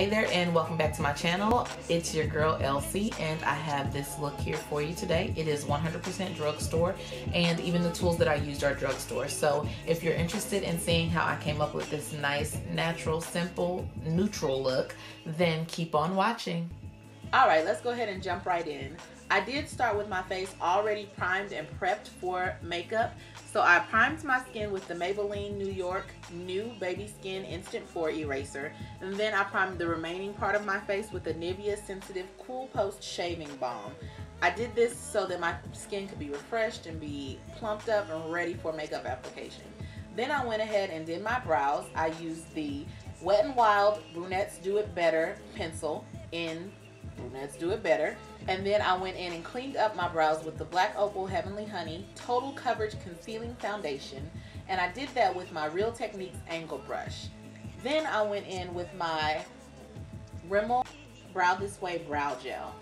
Hey there and welcome back to my channel. It's your girl Elsie and I have this look here for you today. It is 100% drugstore and even the tools that I used are drugstore. So if you're interested in seeing how I came up with this nice, natural, simple, neutral look, then keep on watching. Alright, let's go ahead and jump right in. I did start with my face already primed and prepped for makeup. So I primed my skin with the Maybelline New York New Baby Skin Instant Pore Eraser. And then I primed the remaining part of my face with the Nivea Sensitive Cool Post Shaving Balm. I did this so that my skin could be refreshed and be plumped up and ready for makeup application. Then I went ahead and did my brows. I used the Wet n Wild Brunettes Do It Better pencil in Brunettes Do It Better. And then I went in and cleaned up my brows with the Black Opal Heavenly Honey Total Coverage Concealing Foundation. And I did that with my Real Techniques Angle Brush. Then I went in with my Rimmel Brow This Way Brow Gel.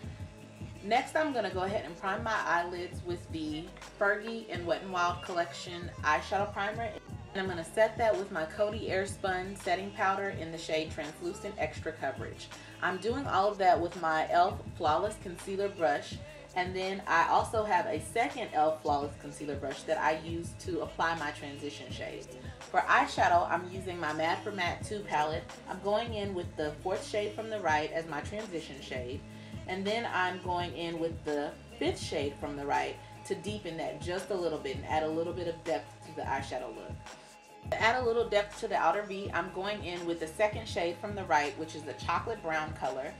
Next I'm going to go ahead and prime my eyelids with the Fergie and Wet n Wild Collection Eyeshadow Primer. And I'm going to set that with my Coty Airspun Setting Powder in the shade Translucent Extra Coverage. I'm doing all of that with my e.l.f. Flawless Concealer Brush. And then I also have a second e.l.f. Flawless Concealer Brush that I use to apply my transition shades. For eyeshadow, I'm using my Mad For Matte 2 palette. I'm going in with the 4th shade from the right as my transition shade. And then I'm going in with the 5th shade from the right to deepen that just a little bit and add a little bit of depth to the eyeshadow look. To add a little depth to the outer V, I'm going in with the 2nd shade from the right, which is the chocolate brown color.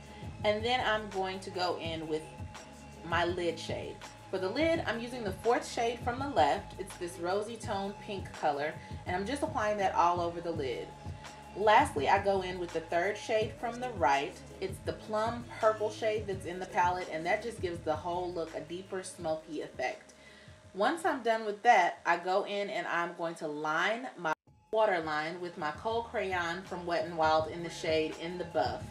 And then I'm going to go in with my lid shade. For the lid, I'm using the 4th shade from the left. It's this rosy tone pink color, and I'm just applying that all over the lid. Lastly, I go in with the 3rd shade from the right. It's the plum purple shade that's in the palette, and that just gives the whole look a deeper smoky effect. Once I'm done with that, I go in and I'm going to line my waterline with my Kohl crayon from Wet n Wild in the shade In the Buff.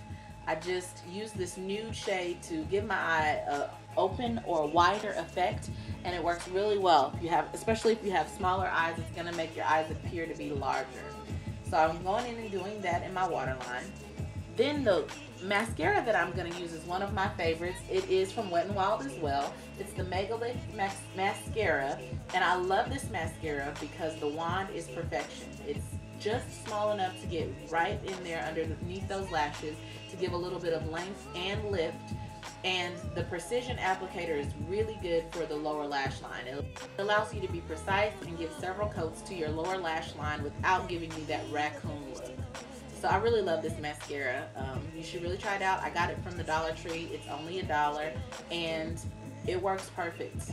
I just use this nude shade to give my eye a open or wider effect, and it works really well. Especially if you have smaller eyes, it's going to make your eyes appear to be larger. So I'm going in and doing that in my waterline. Then the mascara that I'm going to use is one of my favorites. It is from Wet n Wild as well. It's the MegaLength mascara, and I love this mascara because the wand is perfection. It's just small enough to get right in there underneath those lashes to give a little bit of length and lift, and the precision applicator is really good for the lower lash line. It allows you to be precise and give several coats to your lower lash line without giving you that raccoon look. So I really love this mascara. You should really try it out. I got it from the Dollar Tree. It's only $1 and it works perfect.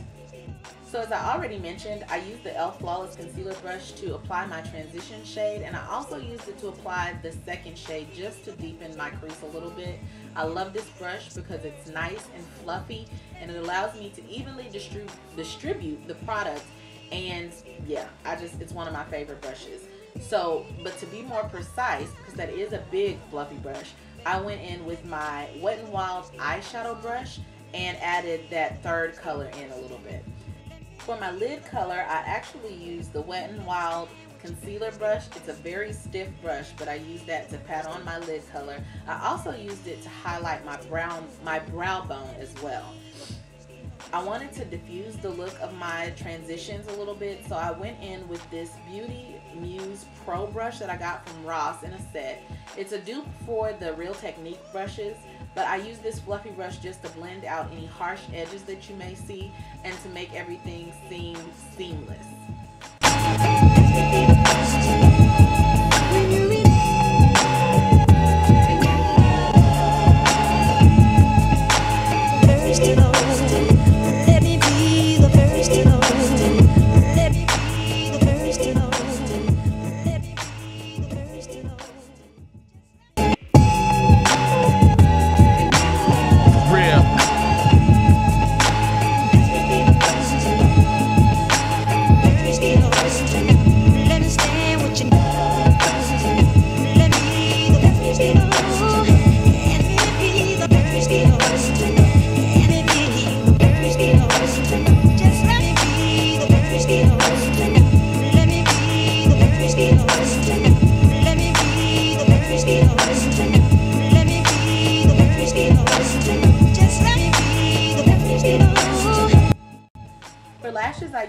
So as I already mentioned, I used the e.l.f. Flawless Concealer Brush to apply my transition shade, and I also used it to apply the 2nd shade just to deepen my crease a little bit. I love this brush because it's nice and fluffy and it allows me to evenly distribute the product, and yeah, it's one of my favorite brushes. So, but to be more precise, because that is a big fluffy brush, I went in with my Wet n Wild eyeshadow brush and added that 3rd color in a little bit. For my lid color, I actually used the Wet n Wild concealer brush. It's a very stiff brush, but I used that to pat on my lid color. I also used it to highlight my brow bone as well. I wanted to diffuse the look of my transitions a little bit, so I went in with this Beauty Muse Pro brush that I got from Ross in a set. It's a dupe for the Real Technique brushes, but I use this fluffy brush just to blend out any harsh edges that you may see and to make everything seem seamless.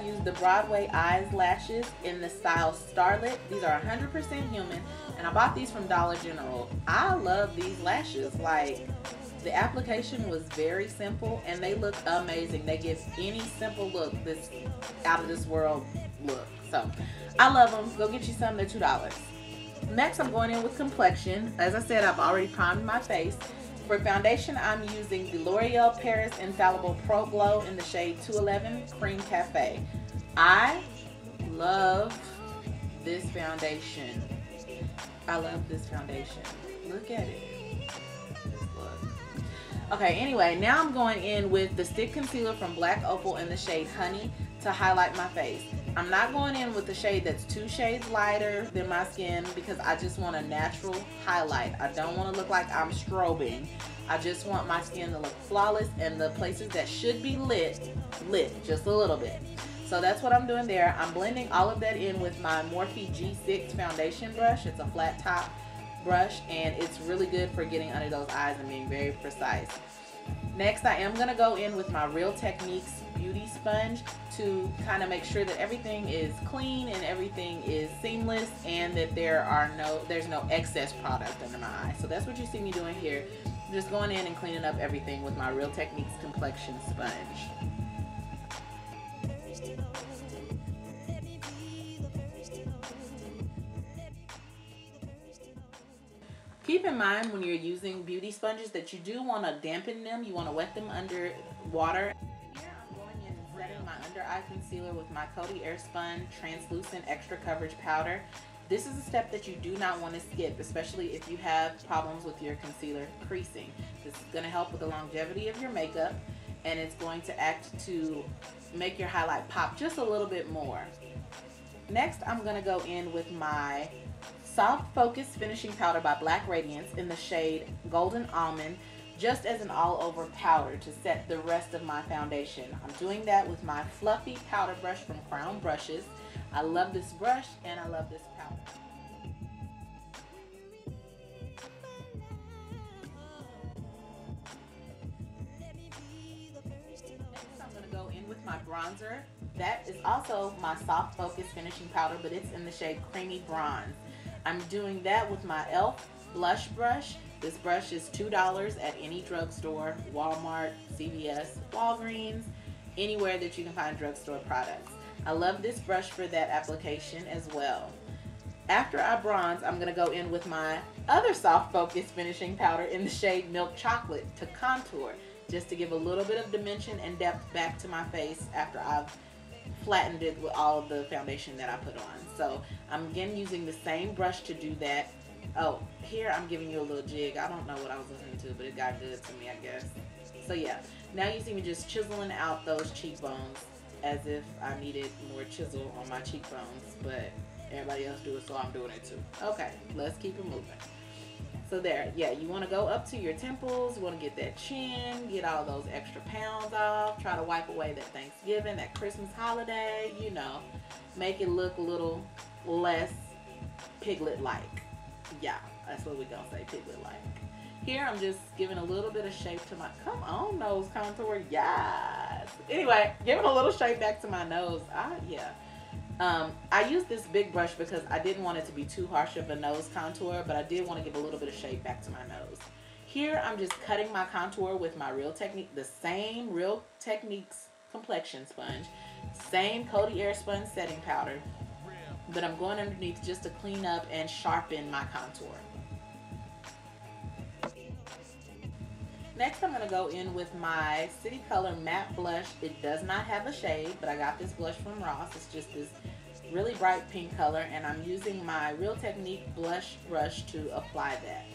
use the Broadway Eyes Lashes in the style Starlet. These are 100% human, and I bought these from Dollar General. I love these lashes. Like, the application was very simple, and they look amazing. They give any simple look this out of this world look. So, I love them. Go get you some. They're $2. Next, I'm going in with complexion. As I said, I've already primed my face. For foundation, I'm using the L'Oreal Paris Infallible Pro Glow in the shade 211 Cream Cafe. I love this foundation. I love this foundation. Look at it. Look. Okay, anyway, now I'm going in with the stick concealer from Black Opal in the shade Honey to highlight my face. I'm not going in with the shade that's 2 shades lighter than my skin because I just want a natural highlight. I don't want to look like I'm strobing. I just want my skin to look flawless, and the places that should be lit just a little bit. So that's what I'm doing there. I'm blending all of that in with my Morphe G6 foundation brush. It's a flat top brush, and it's really good for getting under those eyes and being very precise. Next, I am going to go in with my Real Techniques beauty sponge to kind of make sure that everything is clean and everything is seamless, and that there's no excess product under my eye. So that's what you see me doing here. I'm just going in and cleaning up everything with my Real Techniques complexion sponge. Keep in mind when you're using beauty sponges that you do want to dampen them. You want to wet them under water. Here I'm going in and setting my under eye concealer with my Coty Airspun Translucent Extra Coverage Powder. This is a step that you do not want to skip, especially if you have problems with your concealer creasing. This is going to help with the longevity of your makeup, and it's going to act to make your highlight pop just a little bit more. Next, I'm going to go in with my Soft Focus Finishing Powder by Black Radiance in the shade Golden Almond, just as an all-over powder to set the rest of my foundation. I'm doing that with my fluffy powder brush from Crown Brushes. I love this brush and I love this powder. Next, I'm going to go in with my bronzer. That is also my Soft Focus Finishing Powder, but it's in the shade Creamy Bronze. I'm doing that with my e.l.f. blush brush. This brush is $2 at any drugstore, Walmart, CVS, Walgreens, anywhere that you can find drugstore products. I love this brush for that application as well. After I bronze, I'm going to go in with my other Soft Focus Finishing Powder in the shade Milk Chocolate to contour, just to give a little bit of dimension and depth back to my face after I've flattened it with all of the foundation that I put on. So I'm again using the same brush to do that. Oh, here I'm giving you a little jig. I don't know what I was listening to, but it got good to me, I guess. So yeah, now you see me just chiseling out those cheekbones as if I needed more chisel on my cheekbones, but everybody else do it, so I'm doing it too. Okay, let's keep it moving. So there, yeah, you want to go up to your temples, you want to get that chin, get all those extra pounds off, try to wipe away that Thanksgiving, that Christmas holiday, you know, make it look a little less piglet-like. Yeah, that's what we're going to say, piglet-like. Here, I'm just giving a little bit of shape to my, come on, nose contour, yes. Anyway, giving a little shape back to my nose, yeah. I used this big brush because I didn't want it to be too harsh of a nose contour, but I did want to give a little bit of shape back to my nose. Here, I'm just cutting my contour with my Real Technique, the same Real Techniques complexion sponge, same Coty Airspun setting powder, but I'm going underneath just to clean up and sharpen my contour. Next, I'm going to go in with my City Color Matte Blush. It does not have a shade, but I got this blush from Ross. It's just this really bright pink color, and I'm using my Real Technique blush brush to apply that.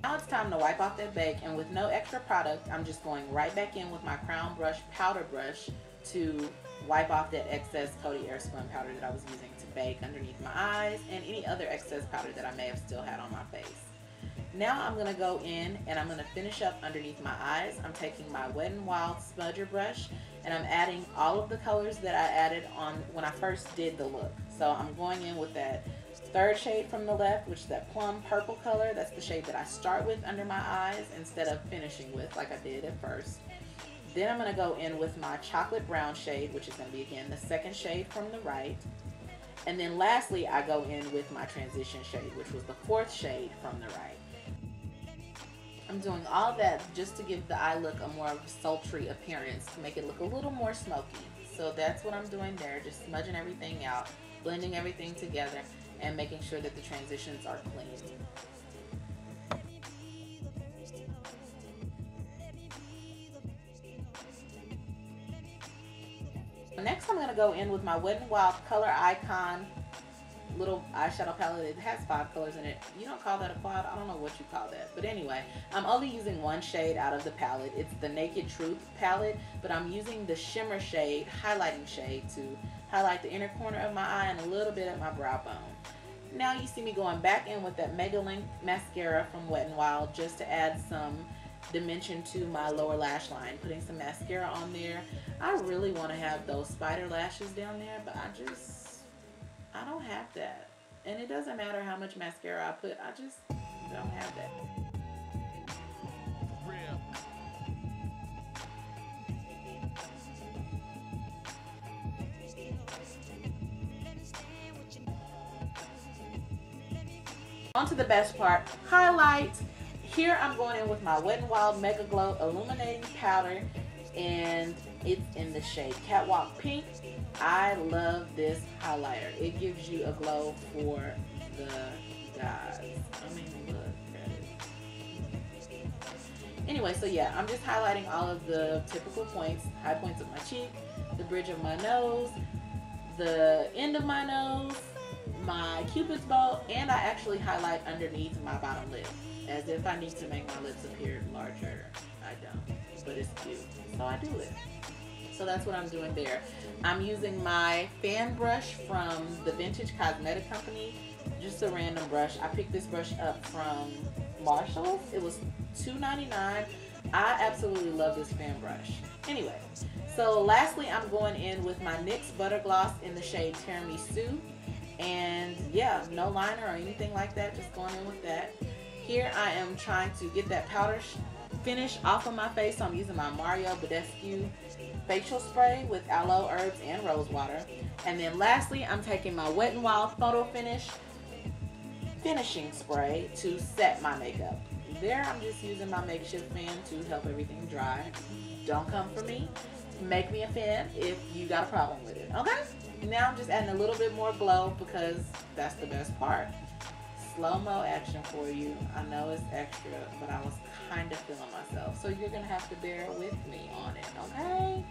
Now it's time to wipe off that bake, and with no extra product, I'm just going right back in with my Crown Brush powder brush to wipe off that excess Coty Airspun powder that I was using to bake underneath my eyes and any other excess powder that I may have still had on my face. Now I'm going to go in and I'm going to finish up underneath my eyes. I'm taking my Wet n Wild smudger brush and I'm adding all of the colors that I added on when I first did the look. So I'm going in with that third shade from the left, which is that plum purple color. That's the shade that I start with under my eyes instead of finishing with like I did at first. Then I'm going to go in with my chocolate brown shade, which is going to be, again, the second shade from the right. And then lastly, I go in with my transition shade, which was the fourth shade from the right. I'm doing all that just to give the eye look a more sultry appearance, to make it look a little more smoky. So that's what I'm doing there, just smudging everything out, blending everything together, and making sure that the transitions are clean. Next, I'm going to go in with my Wet n Wild Color Icon little eyeshadow palette. It has 5 colors in it. You don't call that a quad? I don't know what you call that. But anyway, I'm only using one shade out of the palette. It's the Naked Truth palette, but I'm using the shimmer shade, highlighting shade, to highlight the inner corner of my eye and a little bit at my brow bone. Now you see me going back in with that MegaLength mascara from Wet n Wild just to add some dimension to my lower lash line, putting some mascara on there. I really want to have those spider lashes down there, but I don't have that. And it doesn't matter how much mascara I put, I just don't have that. On to the best part, highlight. Here I'm going in with my Wet n Wild MegaGlo Illuminating Powder, and it's in the shade Catwalk Pink. I love this highlighter. It gives you a glow for the guys. I mean, look at it. Anyway, so yeah, I'm just highlighting all of the typical points, high points of my cheek, the bridge of my nose, the end of my nose, my cupid's bow, and I actually highlight underneath my bottom lip, as if I need to make my lips appear larger. I don't, but it's cute, so I do it. So that's what I'm doing there. I'm using my fan brush from the Vintage Cosmetic Company, just a random brush. I picked this brush up from Marshall's. It was $2.99. I absolutely love this fan brush. Anyway, so lastly, I'm going in with my NYX Butter Gloss in the shade Tiramisu. And yeah, no liner or anything like that, just going in with that. Here I am trying to get that powder finish off of my face, so I'm using my Mario Badescu facial spray with aloe, herbs, and rose water. And then lastly, I'm taking my Wet n Wild Photo Finish finishing spray to set my makeup. There, I'm just using my makeshift fan to help everything dry. Don't come for me. Make me a fan if you got a problem with it, okay? Now I'm just adding a little bit more glow because that's the best part. Slow-mo action for you. I know it's extra, but I was kind of feeling myself. So you're going to have to bear with me on it, okay?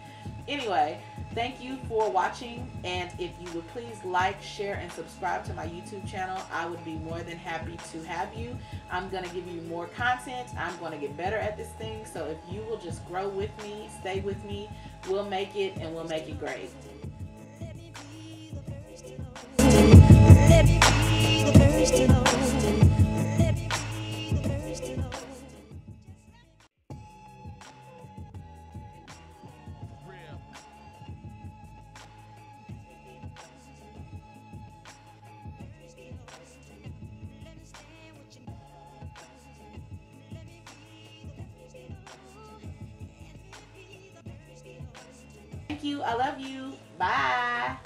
Anyway, thank you for watching. And if you would please like, share, and subscribe to my YouTube channel, I would be more than happy to have you. I'm going to give you more content. I'm going to get better at this thing. So if you will just grow with me, stay with me, we'll make it, and we'll make it great. Thank you. I love you. Bye.